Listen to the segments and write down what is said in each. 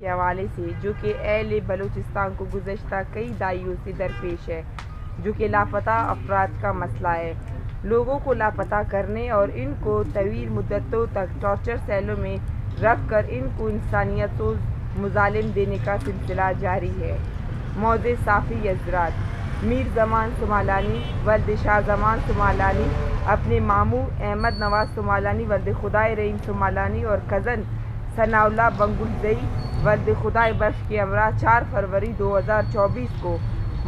کے حوالے سے جو کہ اہل بلوچستان کو گزشتہ کئی دہائیوں سے درپیش ہے، جو کہ لاپتہ افراد کا مسئلہ ہے۔ لوگوں کو لاپتہ کرنے اور ان کو طویل مدتوں تک ٹارچر سیلوں میں رکھ کر ان کو انسانیت سوز مظالم دینے کا سلسلہ جاری ہے۔ معزز صحافی حضرات، میر زمان صومالانی ولد شاہ زمان صومالانی اپنے ماموں احمد نواز صومالانی ولد خدائے رحیم صومالانی اور کزن ثناء اللہ بنگلزئی ولد خدائے بخش کے ہمراہ 4 فروری 2024 کو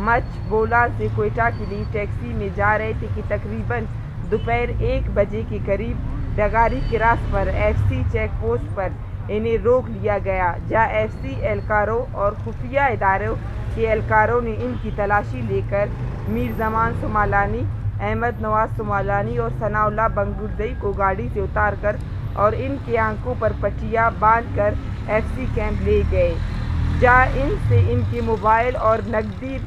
مچھ بولان سے کوئٹہ کے لیے ٹیکسی میں جا رہے تھے کہ تقریباً دوپہر 1 بجے کے قریب ڈگاری کراس پر ایف سی چیک پوسٹ پر انہیں روک لیا گیا، جہاں ایف سی اہلکاروں اور خفیہ اداروں کے اہلکاروں نے ان کی تلاشی لے کر میر زمان صومالانی، احمد نواز صومالانی اور ثناء اللہ بنگلزئی کو گاڑی سے اتار کر اور ان کے آنکھوں پر پٹیاں باندھ کر ایف سی کیمپ لے گئے، جہاں ان سے ان کے موبائل اور نقدی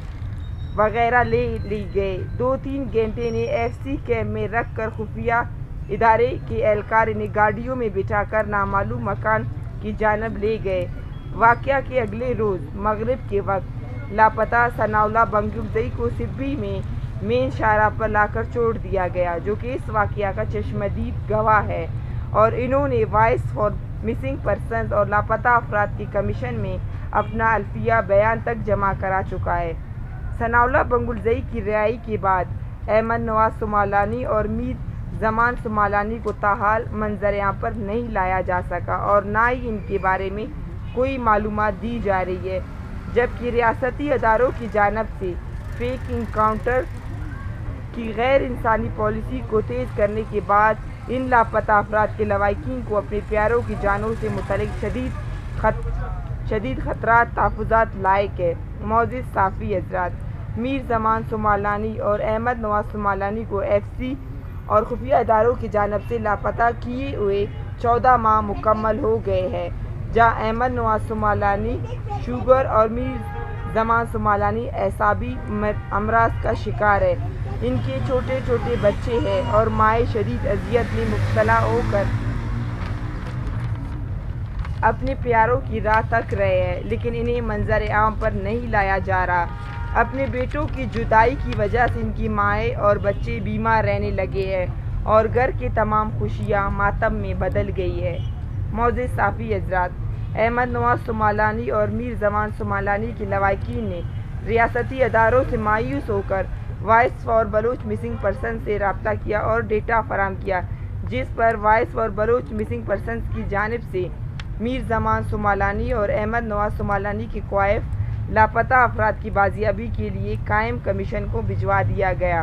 وغیرہ لے لی گئے۔ 2-3 گھنٹے انہیں ایف سی کیمپ میں رکھ کر خفیہ ادارے کے اہلکار انہیں گاڑیوں میں بٹھا کر نامعلوم مکان کی جانب لے گئے۔ واقعہ کے اگلے روز مغرب کے وقت لاپتہ ثناء اللہ بنگلزئی کو سبھی میں مین شاہراہ پر لا کر چھوڑ دیا گیا، جو کہ اس واقعہ کا چشمدید گواہ ہے، اور انہوں نے وائس فار مسنگ پرسنز اور لاپتہ افراد کے کمیشن میں اپنا الفیہ بیان تک جمع کرا چکا ہے۔ ثناء اللہ بنگلزئی کی رہائی کے بعد احمد نواز صومالانی اور میر زمان صومالانی کو تاحال منظر عام پر نہیں لایا جا سکا اور نہ ہی ان کے بارے میں کوئی معلومات دی جا رہی ہے، جبکہ ریاستی اداروں کی جانب سے فیک انکاؤنٹر کی غیر انسانی پالیسی کو تیز کرنے کے بعد ان لاپتہ افراد کے لواحقین کو اپنے پیاروں کی جانوں سے متعلق شدید خطرات تحفظات لائق ہے۔ معزز صحافی حضرات، میر زمان صومالانی اور احمد نواز صومالانی کو ایف سی اور خفیہ اداروں کی جانب سے لاپتہ کیے ہوئے 14 ماہ مکمل ہو گئے ہیں، جہاں احمد نواز صومالانی شوگر اور میر زمان صومالانی اعصابی امراض کا شکار ہے۔ ان کے چھوٹے چھوٹے بچے ہیں اور مائیں شدید اذیت میں مبتلا ہو کر اپنے پیاروں کی راہ تک رہے ہیں، لیکن انہیں منظر عام پر نہیں لایا جا رہا۔ اپنے بیٹوں کی جدائی کی وجہ سے ان کی مائیں اور بچے بیمار رہنے لگے ہیں اور گھر کی تمام خوشیاں ماتم میں بدل گئی ہیں۔ معزز صحافی حضرات، احمد نواز صومالانی اور میر زمان صومالانی کے لواحقین نے ریاستی اداروں سے مایوس ہو کر voice for Baloch missing persons سے رابطہ کیا اور ڈیٹا فراہم کیا، جس پر voice for Baloch missing persons کی جانب سے میر زمان صومالانی اور احمد نواز صومالانی کے کوائف لاپتہ افراد کی بازیابی کے لیے قائم کمیشن کو بھجوا دیا گیا،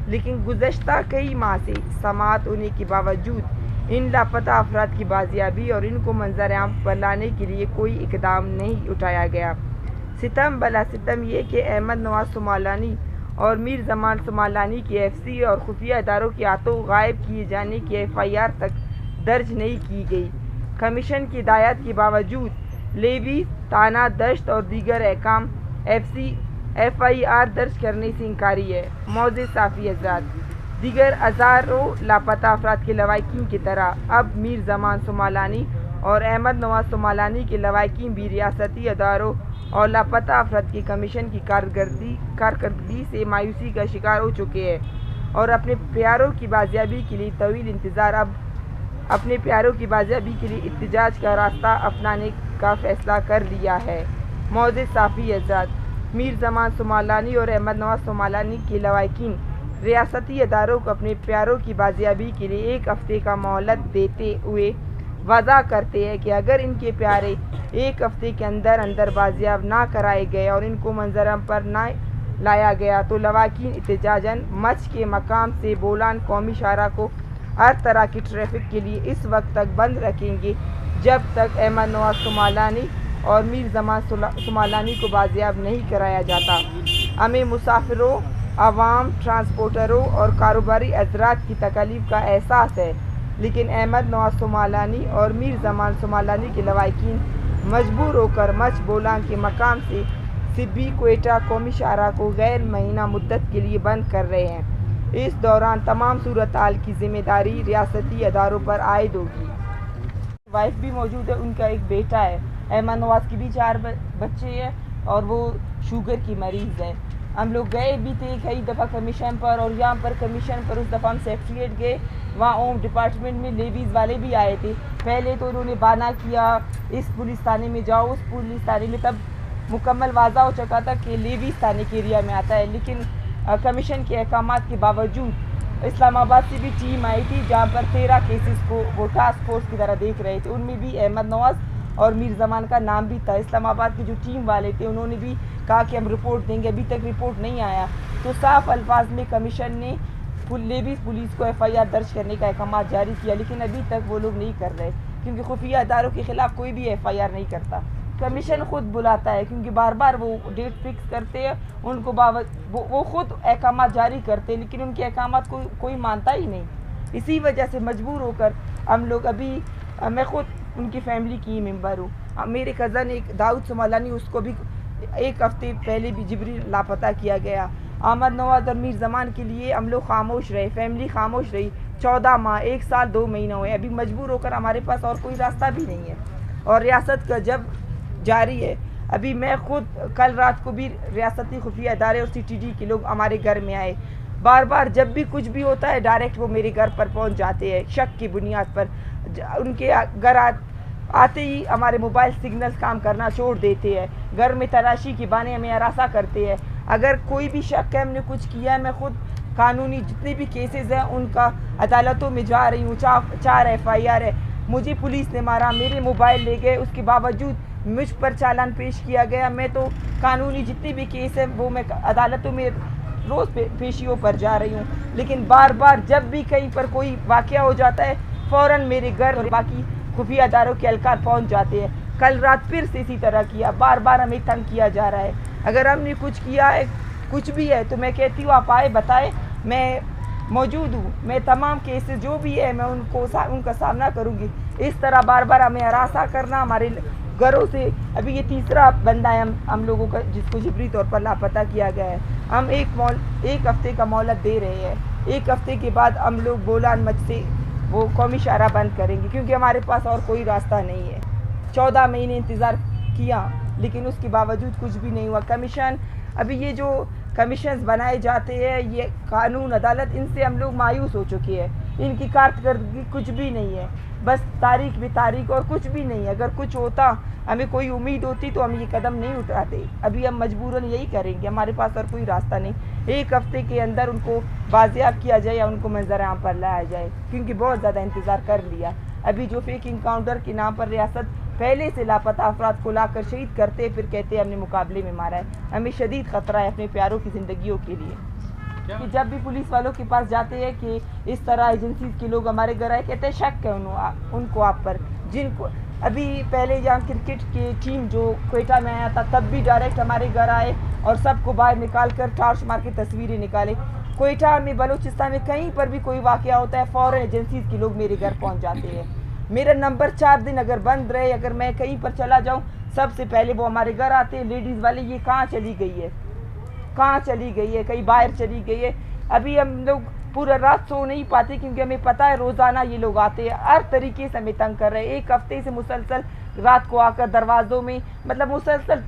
لیکن گزشتہ کئی ماہ سے سماعت ہونے کے باوجود ان لاپتہ افراد کی بازیابی اور ان کو منظر عام پر لانے کے لیے کوئی اقدام نہیں اٹھایا گیا۔ ستم بلا ستم یہ کہ احمد نواز صومالانی اور میر زمان صومالانی کے ایف سی اور خفیہ اداروں کے ہاتھوں غائب کیے جانے کی ایف آئی آر تک درج نہیں کی گئی۔ کمیشن کی ہدایات کے باوجود لیوی، تانہ دشت اور دیگر حکام ایف آئی آر درج کرنے سے انکاری ہے۔ معزز صحافی حضرات، دیگر ہزاروں لاپتہ افراد کے لواحقین کی طرح اب میر زمان صومالانی اور احمد نواز صومالانی کے لواحقین بھی ریاستی اداروں اور لاپتہ افراد کے کمیشن کی کارکردگی سے مایوسی کا شکار ہو چکے ہیں اور اپنے پیاروں کی بازیابی کے لیے طویل انتظار اب اپنے پیاروں کی بازیابی کے لیے احتجاج کا راستہ اپنانے کا فیصلہ کر لیا ہے۔ معزز صحافی حضرات، میر زمان صومالانی اور احمد نواز صومالانی کے لواحقین ریاستی اداروں کو اپنے پیاروں کی بازیابی کے لیے 1 ہفتے کا مہلت دیتے ہوئے واضح کرتے ہیں کہ اگر ان کے پیارے 1 ہفتے کے اندر بازیاب نہ کرائے گئے اور ان کو منظر عام پر نہ لایا گیا تو لواحقین احتجاجاً مچھ کے مقام سے بولان قومی شاہراہ کو ہر طرح کی ٹریفک کے لیے اس وقت تک بند رکھیں گے جب تک احمد نواز صومالانی اور میر زمان صومالانی کو بازیاب نہیں کرایا جاتا۔ ہمیں مسافروں، عوام، ٹرانسپورٹروں اور کاروباری حضرات کی تکالیف کا احساس ہے، لیکن احمد نواز صومالانی اور میر زمان صومالانی کے لواحقین مجبور ہو کر مچھ بولان کے مقام سے سبھی کوئٹہ قومی شاہراہ کو غیر مہینہ مدت کے لیے بند کر رہے ہیں۔ اس دوران تمام صورتحال کی ذمہ داری ریاستی اداروں پر عائد ہوگی۔ وائف بھی موجود ہے، ان کا ایک بیٹا ہے۔ احمد نواز کی بھی 4 بچے ہیں اور وہ شوگر کی مریض ہے. ہم لوگ گئے بھی تھے کئی دفعہ کمیشن پر، اور یہاں پر کمیشن پر اس دفعہ ہم سیکریٹریٹ گئے، وہاں ہوم ڈپارٹمنٹ میں لیڈیز والے بھی آئے تھے. پہلے تو انہوں نے بہانہ کیا اس پولیس تھانے میں جاؤ، اس پولیس تھانے میں، تب مکمل واضح ہو چکا تھا کہ لیڈیز تھانے کے ایریا میں آتا ہے. لیکن کمیشن کے احکامات کے باوجود اسلام آباد سے بھی ٹیم آئی تھی جہاں پر 13 کیسز کو وہ ٹاسک فورس کی طرح دیکھ رہے تھے. ان میں بھی احمد نواز اور میر زمان کا نام بھی تھا. اسلام آباد کے جو ٹیم والے تھے انہوں نے بھی کہا کہ ہم رپورٹ دیں گے، ابھی تک رپورٹ نہیں آیا. تو صاف الفاظ میں کمیشن نے لیڈیز پولیس کو FIR درج کرنے کا احکامات جاری کیا، لیکن ابھی تک وہ لوگ نہیں کر رہے کیونکہ خفیہ اداروں کے خلاف کوئی بھی FIR نہیں کرتا. کمیشن خود بلاتا ہے کیونکہ بار بار وہ ڈیٹ فکس کرتے ہیں، ان کو وہ خود احکامات جاری کرتے ہیں لیکن ان کے احکامات کو کوئی مانتا ہی نہیں. اسی وجہ سے مجبور ہو کر ہم لوگ ابھی، میں خود ان کی فیملی کی ممبر ہوں. میرے کزن ایک داؤد سمالانی، اس کو بھی 1 ہفتے پہلے بھی جبری لاپتہ کیا گیا. احمد نواز اور میر زمان کے لیے ہم لوگ خاموش رہے، فیملی خاموش رہی 14 ماہ، 1 سال 2 مہینہ ہوئے. ابھی مجبور ہو کر ہمارے پاس اور کوئی راستہ بھی نہیں ہے اور ریاست کا جب جاری ہے. ابھی میں خود کل رات کو بھی ریاستی خفیہ ادارے اور CTD کے لوگ ہمارے گھر میں آئے. بار بار جب بھی کچھ بھی ہوتا ہے ڈائریکٹ وہ میرے گھر پر پہنچ جاتے ہیں شک کی بنیاد پر. ان کے گھر آتے ہی ہمارے موبائل سگنلز کام کرنا چھوڑ دیتے ہیں، گھر میں تلاشی کے بہانے ہمیں ہراساں کرتے ہیں. اگر کوئی بھی شک ہے ہم نے کچھ کیا ہے، میں خود قانونی جتنے بھی کیسز ہیں ان کا عدالتوں میں جا رہی ہوں. 4 FIR ہے. مجھے پولیس نے مارا، میرے موبائل لے گئے، اس کے باوجود مجھ پر چالان پیش کیا گیا. میں تو قانونی جتنے بھی کیس ہیں وہ میں عدالتوں میں روز پیشیوں پر جا رہی ہوں، لیکن بار بار جب بھی کہیں پر کوئی واقعہ ہو جاتا ہے فوراً میرے گھر اور باقی خفیہ اداروں کے اہلکار پہنچ جاتے ہیں. کل رات پھر سے اسی طرح کیا، بار بار ہمیں تنگ کیا جا رہا ہے. اگر ہم نے کچھ کیا ہے، کچھ بھی ہے، تو میں کہتی ہوں آپ آئے بتائیں، میں موجود ہوں. میں تمام کیسز جو بھی ہے میں ان کا سامنا کروں گی. اس طرح بار بار ہمیں ہراساں کرنا ہمارے گھروں سے. ابھی یہ تیسرا بندہ ہے ہم لوگوں کا جس کو جبری طور پر لاپتہ کیا گیا ہے. ہم 1 ہفتے کا مہلت دے رہے ہیں. 1 ہفتے کے بعد ہم لوگ بولان مچ سے وہ قومی شاہراہ بند کریں گے کیونکہ ہمارے پاس اور کوئی راستہ نہیں ہے. 14 مہینے انتظار کیا لیکن اس کے باوجود کچھ بھی نہیں ہوا. کمیشن، ابھی یہ جو کمیشنز بنائے جاتے ہیں، یہ قانون عدالت، ان سے ہم لوگ مایوس ہو چکے ہیں. ان کی کارکردگی کچھ بھی نہیں ہے، بس تاریخ بھی تاریخ اور کچھ بھی نہیں ہے. اگر کچھ ہوتا، ہمیں کوئی امید ہوتی تو ہم یہ قدم نہیں اٹھاتے. ابھی ہم مجبوراً یہی کریں گے، ہمارے پاس اور کوئی راستہ نہیں. 1 ہفتے کے اندر ان کو بازیاب کیا جائے یا ان کو منظر عام پر لایا جائے کیونکہ بہت زیادہ انتظار کر لیا. ابھی جو فیک انکاؤنٹر کے نام پر ریاست پہلے سے لاپتہ افراد کو لا کر شہید کرتے پھر کہتے ہیں ہم نے مقابلے میں مارا ہے. ہمیں شدید خطرہ ہے اپنے پیاروں کی زندگیوں کے لیے کہ جب بھی پولیس والوں کے پاس جاتے ہیں کہ اس طرح ایجنسیز کے لوگ ہمارے گھر آئے، کہتے ہیں شک ہے ان کو آپ پر. جن کو ابھی پہلے یہاں کرکٹ کی ٹیم جو کوئٹہ میں آیا تھا تب بھی ڈائریکٹ ہمارے گھر آئے اور سب کو باہر نکال کر ٹارچ مار کے تصویریں نکالے. کوئٹہ میں، بلوچستان میں کہیں پر بھی کوئی واقعہ ہوتا ہے فوراً ایجنسیز کے لوگ میرے گھر پہنچ جاتے ہیں. میرا نمبر 4 دن اگر بند رہے، اگر میں کہیں پر چلا جاؤں، سب سے پہلے وہ ہمارے گھر آتے ہیں. لیڈیز والے یہ کہاں چلی گئی ہے، کہاں چلی گئی ہے، کہیں باہر چلی گئی ہے. ابھی ہم لوگ پورا رات سو نہیں پاتے کیونکہ ہمیں پتہ ہے روزانہ یہ لوگ آتے ہیں، ہر طریقے سے ہمیں تنگ کر رہے ہیں. 1 ہفتے سے مسلسل رات کو آ کر دروازوں میں، مطلب مسلسل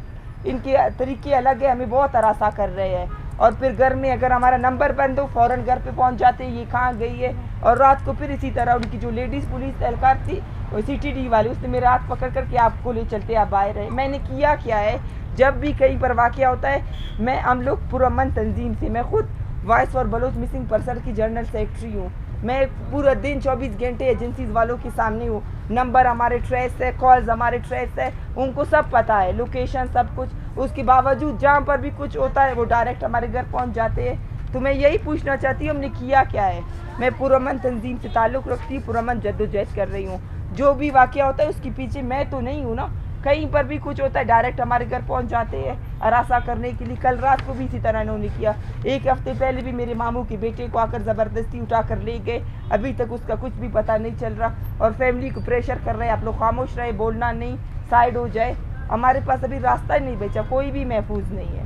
ان کے طریقے الگ ہیں، ہمیں بہت ہراساں کر رہے ہیں. اور پھر گھر میں اگر ہمارا نمبر بند ہو فوراً گھر پہ پہنچ جاتے ہیں یہ کہاں گئی ہے. اور رات کو پھر اسی طرح ان کی جو لیڈیز پولیس اہلکار تھی CTD والی، اس نے میرے ہاتھ پکڑ کر کے آپ کو لے چلتے آپ باہر رہے. میں نے کیا ہے، جب بھی کہیں پر واقعہ ہوتا ہے ہم لوگ پرامن تنظیم سے، میں خود voice for Baloch missing person کی جنرل سیکرٹری ہوں. میں پورا دن 24 گھنٹے ایجنسیز والوں کے سامنے ہوں. نمبر ہمارے ٹریس ہے، کالز ہمارے ٹریس ہے، ان کو سب پتہ ہے، لوکیشن سب کچھ. اس کے باوجود جہاں پر بھی کچھ ہوتا ہے وہ ڈائریکٹ ہمارے گھر پہنچ جاتے ہیں. تو میں یہی پوچھنا چاہتی ہوں ہم نے کیا ہے. میں پرامن تنظیم سے تعلق رکھتی ہوں، پرامن جدوجہد کر رہی ہوں. جو بھی واقعہ ہوتا ہے اس کے پیچھے میں تو نہیں ہوں نا. کہیں پر بھی کچھ ہوتا ہے ڈائریکٹ ہمارے گھر پہنچ جاتے ہیں ہراساں کرنے کے لیے. کل رات کو بھی اسی طرح انہوں نے کیا. 1 ہفتے پہلے بھی میرے ماموں کے بیٹے کو آ کر زبردستی اٹھا کر لے گئے. ابھی تک اس کا کچھ بھی پتہ نہیں چل رہا اور فیملی کو پریشر کر رہے ہیں آپ لوگ خاموش رہے، بولنا نہیں، سائڈ ہو جائے. ہمارے پاس ابھی راستہ نہیں بچا، کوئی بھی محفوظ نہیں ہے.